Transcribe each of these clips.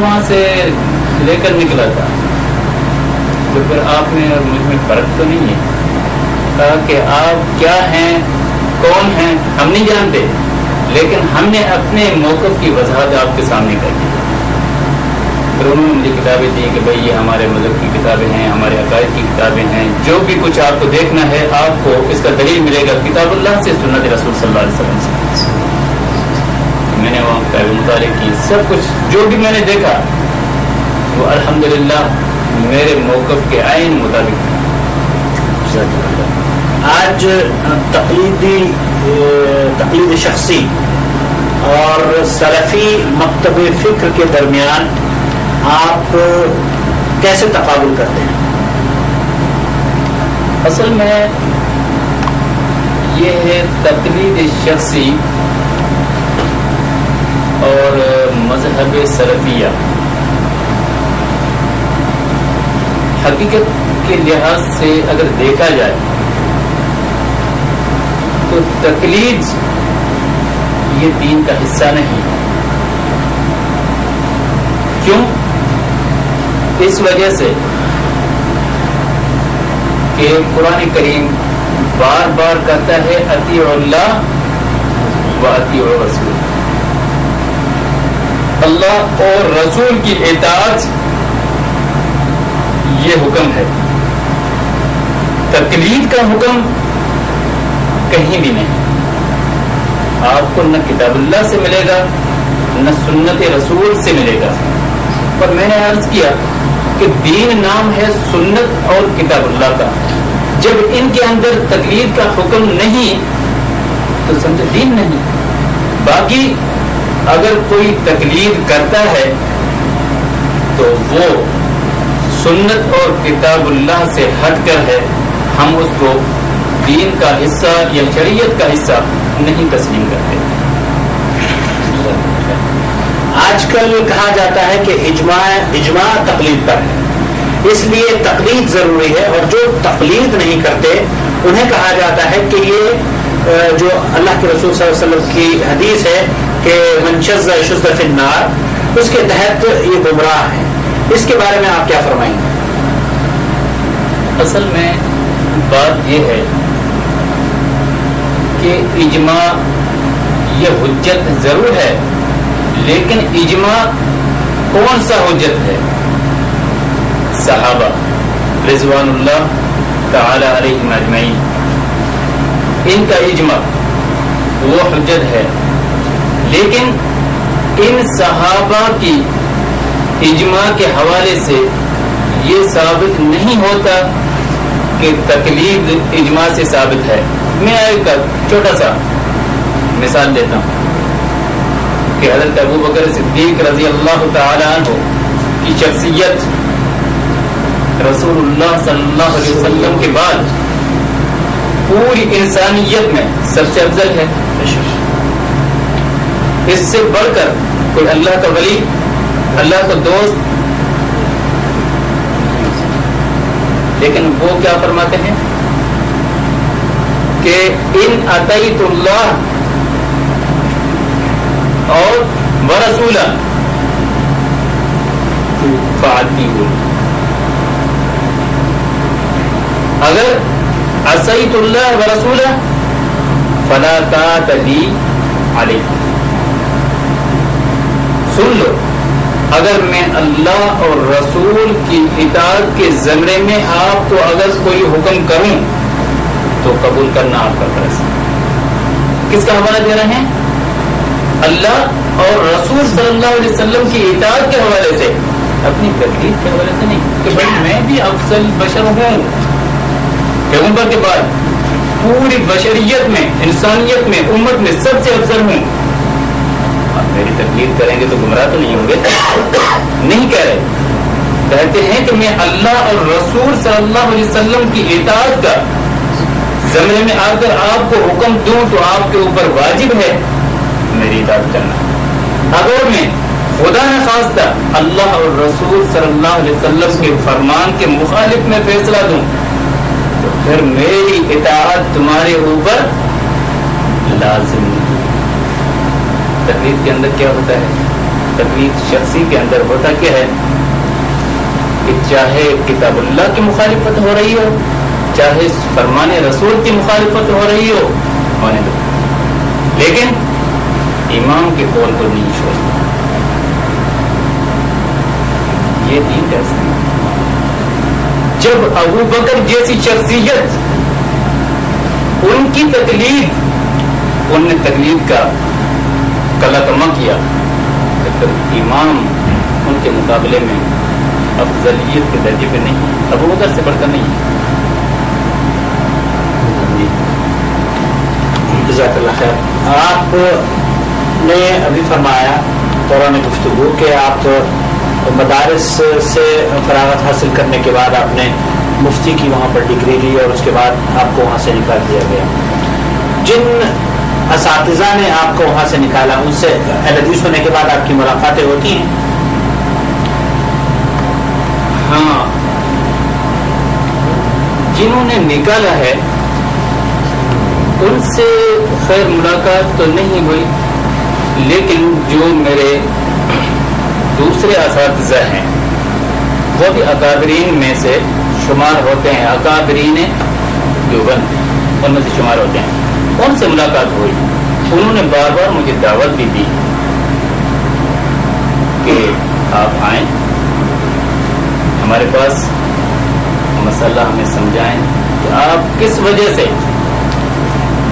وہاں سے لے کر نکلا تھا تو پھر آپ نے مجھ میں فرق تو نہیں ہے کہا کہ آپ کیا ہیں کون ہیں ہم نہیں جانتے لیکن ہم نے اپنے موقف کی وضاحت آپ کے سامنے کر دی. پھر انہوں نے مجھے کتابیں دی کہ بھائی یہ ہمارے مذہب کی کتابیں ہیں ہمارے عقائد کی کتابیں ہیں جو بھی کچھ آپ کو دیکھنا ہے آپ کو اس کا دلیل ملے گا کتاب اللہ سے سنت رسول صلی اللہ علیہ وسلم سے. میں نے وہاں کا مطالعہ کی سب کچھ جو بھی میں نے دیکھا وہ الحمدللہ میرے موقف کے عین مطابق. آج تقلید شخصی اور سلفی مکتب فکر کے درمیان آپ کیسے تقابل کرتے ہیں؟ اصل میں یہ ہے تقلید شخصی اور مذہب سلفیہ. حقیقت کے لحاظ سے اگر دیکھا جائے تو تقلید یہ دین کا حصہ نہیں. کیوں؟ اس وجہ سے کہ قرآن کریم بار بار کہتا ہے اطیعوا اللہ و اطیعوا الرسول. اللہ اور رسول کی اطاعت یہ حکم ہے. تقلید کا حکم کہیں بھی نہیں. آپ کو نہ کتاب اللہ سے ملے گا نہ سنت رسول سے ملے گا. اور میں نے عرض کیا کہ دین نام ہے سنت اور کتاب اللہ کا. جب ان کے اندر تقلید کا حکم نہیں تو سمجھے دین نہیں. باقی اگر کوئی تقلید کرتا ہے تو وہ سنت اور کتاب اللہ سے ہٹ کر ہے. ہم اس کو دین کا حصہ یا شریعت کا حصہ نہیں تسلیم کرتے. آج کل کہا جاتا ہے کہ اجماع تقلید پر ہے اس لیے تقلید ضروری ہے اور جو تقلید نہیں کرتے انہیں کہا جاتا ہے کہ یہ جو اللہ کے رسول صلی اللہ علیہ وسلم کی حدیث ہے کہ من شذ شذ فی النار اس کے تحت یہ گمراہ ہے. اس کے بارے میں آپ کیا فرمائیں گے؟ اصل میں بات یہ ہے کہ اجماع یہ حجت ضرور ہے لیکن اجماع کون سا حجت ہے؟ صحابہ رضوان اللہ تعالی علیہم اجمعین ان کا اجماع وہ حجت ہے. لیکن ان صحابہ کی اجماع کے حوالے سے یہ ثابت نہیں ہوتا کہ تقلید اجماع سے ثابت ہے. میں ایک چھوٹا سا مثال دیتا ہوں کہ حضرت ابو بکر صدیق رضی اللہ تعالی عنہ کی شخصیت رسول اللہ صلی اللہ علیہ وسلم کے بعد پوری انسانیت میں سب سے افضل ہے. اس سے بڑھ کر کوئی اللہ کا ولی اللہ کا دوست. لیکن وہ کیا فرماتے ہیں کہ ان اطیعت اللہ اور ورسولہ فاطیعوا. اگر عصیت اللہ ورسولہ فلا طاعۃ لی علیکم. سن لو اگر میں اللہ اور رسول کی اطاعت کے زمرے میں آپ کو اگر کوئی حکم کروں تو قبول کرنا آپ کا فرض ہے. کس کا حوالہ دے رہے ہیں؟ اللہ اور رسول صلی اللہ علیہ وسلم کی اطاعت کے حوالے سے, اپنی تقلید کے حوالے سے نہیں کہ بھائی میں بھی افضل بشر ہوں. پیغمبر کے بعد پوری بشریت میں انسانیت میں امت میں سب سے افضل ہوں. آپ میری تقلید کریں گے تو گمراہ تو نہیں ہوں گے؟ نہیں کہہ رہے. کہتے ہیں کہ میں اللہ اور رسول صلی اللہ علیہ وسلم کی اطاعت کا زمرے میں آ کر آپ کو حکم دوں تو آپ کے اوپر واجب ہے میری اطاعت کرنا. اگر میں خدا نخواستہ اللہ اور رسول صلی اللہ علیہ وسلم کے فرمان کے مخالف میں فیصلہ دوں تو پھر میری اطاعت تمہارے اوپر لازم. تقلید کے اندر کیا ہوتا ہے تقلید شخصی کے اندر ہوتا کیا ہے کہ چاہے کتاب اللہ کی مخالفت ہو رہی ہو، چاہے فرمان رسول کی مخالفت ہو رہی ہو، ہونے دو، لیکن امام کے قول کو نہیں چھوڑنا. یہ دین کیسا ہے؟ جب ابو بکر جیسی شخصیت ان کی تقلید، ان نے تقلید کا کلکمہ کیا، تو امام ان کے مقابلے میں افضلیت کے درجے پہ نہیں، ابو بکر سے بڑھ کر نہیں. جزاک اللہ خیر. آپ نے ابھی فرمایا دوران گفتگو کہ آپ مدارس سے فراغت حاصل کرنے کے بعد آپ نے مفتی کی وہاں پر ڈگری لی اور اس کے بعد آپ کو وہاں سے نکال دیا گیا. جن اساتذہ نے آپ کو وہاں سے نکالا ان سے اہل حدیث ہونے کے بعد آپ کی ملاقاتیں ہوتی ہیں؟ ہاں، جنہوں نے نکالا ہے ان سے خیر ملاقات تو نہیں ہوئی، لیکن جو میرے دوسرے اساتذہ ہیں وہ بھی اکابرین میں سے شمار ہوتے ہیں، اکابرین دیوبند ان میں سے شمار ہوتے ہیں. ان سے ملاقات ہوئی، انہوں نے بار بار مجھے دعوت بھی دی کہ آپ آئیں ہمارے پاس، مسئلہ ہمیں سمجھائیں کہ آپ کس وجہ سے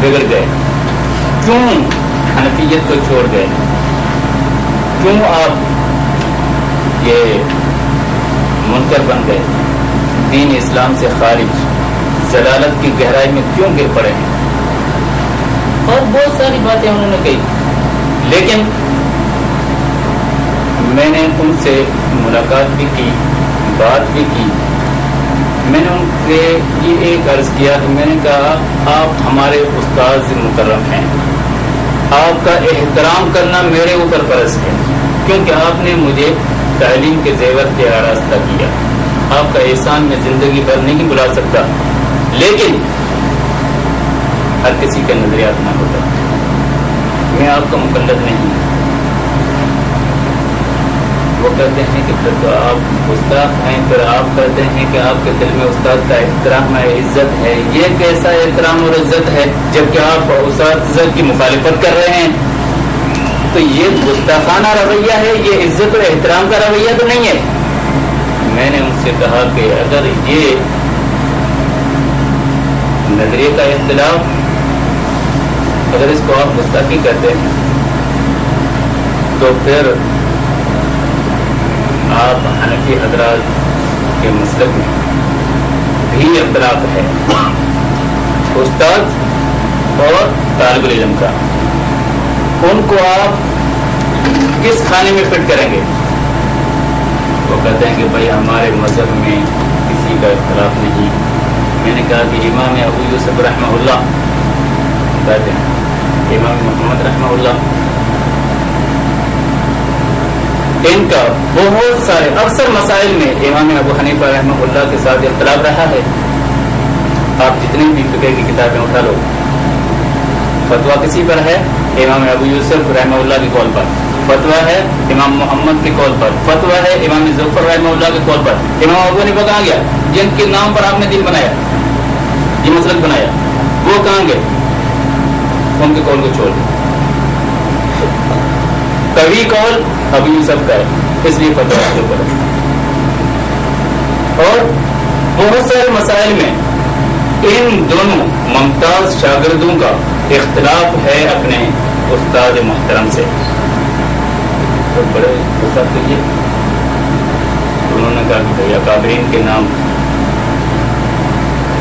بگڑ گئے، کیوں حنفیت کو چھوڑ گئے، کیوں آپ یہ منکر بن گئے، دین اسلام سے خارج، ضلالت کی گہرائی میں کیوں گر پڑے ہیں، اور بہت ساری باتیں انہوں نے کہی. لیکن میں نے ان سے ملاقات بھی کی، بات بھی کی. میں نے ان سے یہ ایک عرض کیا کہ میں نے کہا آپ ہمارے استاد مکرم ہیں، آپ کا احترام کرنا میرے اوپر فرض ہے، کیونکہ آپ نے مجھے تعلیم کے زیور سے آراستہ کیا. آپ کا احسان میں زندگی بھر نہیں بلا سکتا، لیکن ہر کسی کا نظریات نہ ہوتا، میں آپ کا مقلد نہیں. وہ کہتے ہیں کہ پھر تو آپ استاد ہیں، پھر آپ کہتے ہیں کہ آپ کے دل میں استاد کا احترام ہے، عزت ہے. یہ کیسا احترام اور عزت ہے جبکہ آپ اساتذہ کی مخالفت کر رہے ہیں؟ تو یہ گستاخانہ رویہ ہے، یہ عزت اور احترام کا رویہ تو نہیں ہے. میں نے ان سے کہا کہ اگر یہ نظریے کا اختلاف، اگر اس کو آپ گستاخی کرتے ہیں تو پھر آپ حنفی حضرات کے مسلک میں بھی اختلاف ہے، استاد اور طالب علم کا. ان کو آپ کس خانے میں فٹ کریں گے؟ وہ کہتے ہیں کہ بھائی ہمارے مذہب میں کسی کا اختلاف نہیں. میں نے کہا کہ امام ابو یوسف رحمہ اللہ کہتے ہیں، امام محمد رحمہ اللہ، ان کا بہت سارے اکثر مسائل میں امام ابو حنیفہ رحمہ اللہ کے ساتھ اختلاف رہا ہے. آپ جتنی بھی فقہ کی کتابیں اٹھا لو، فتویٰ کسی پر ہے؟ امام ابو یوسف رحمہ اللہ کے قول پر. فتویٰ ہے امام محمد کے قول پر. فتویٰ ہے امام ظفر رحمہ اللہ کے قول پر. امام ابو حنیفہ کہاں گیا جن کے نام پر آپ نے دین بنایا، یہ مسلک بنایا؟ وہ کہاں گئے؟ ان کے قول کو چھوڑ دیں. کبھی قول ابو یوسف کا ہے، اس لیے فتویٰ کے اوپر ہے. اور بہت سارے مسائل میں ان دونوں ممتاز شاگردوں کا اختلاف ہے اپنے استاد محترم سے. تو بڑے غصہ کیے، انہوں نے کہا کہ بھیا اکابرین کے نام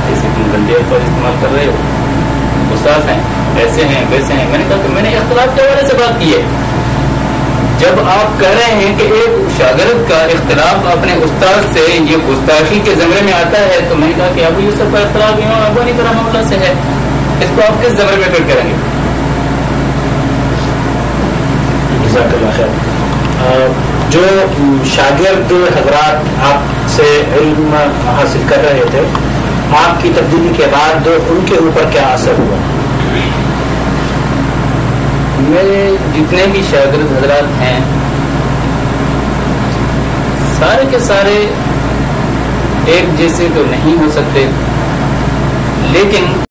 جیسے تم گندے پر استعمال کر رہے ہو، استاد ہیں، ایسے ہیں ویسے ہیں. میں نے کہا کہ میں نے اختلاف کے حوالے سے بات کی ہے. جب آپ کہہ رہے ہیں کہ ایک شاگرد کا اختلاف اپنے استاد سے یہ گستاخی کے زمرے میں آتا ہے، تو میں نے کہا کہ ابو یوسف کا اختلاف امام ابو حنیفہ رحمہ اللہ سے ہے، اس کو آپ کس زمرے میں فٹ کریں گے؟ جزاک اللہ خیر. جو شاگرد حضرات آپ سے علم حاصل کر رہے تھے، آپ کی تبدیلی کے بعد ان کے اوپر کیا اثر ہوا؟ میرے جتنے بھی شاگرد حضرات ہیں سارے کے سارے ایک جیسے تو نہیں ہو سکتے، لیکن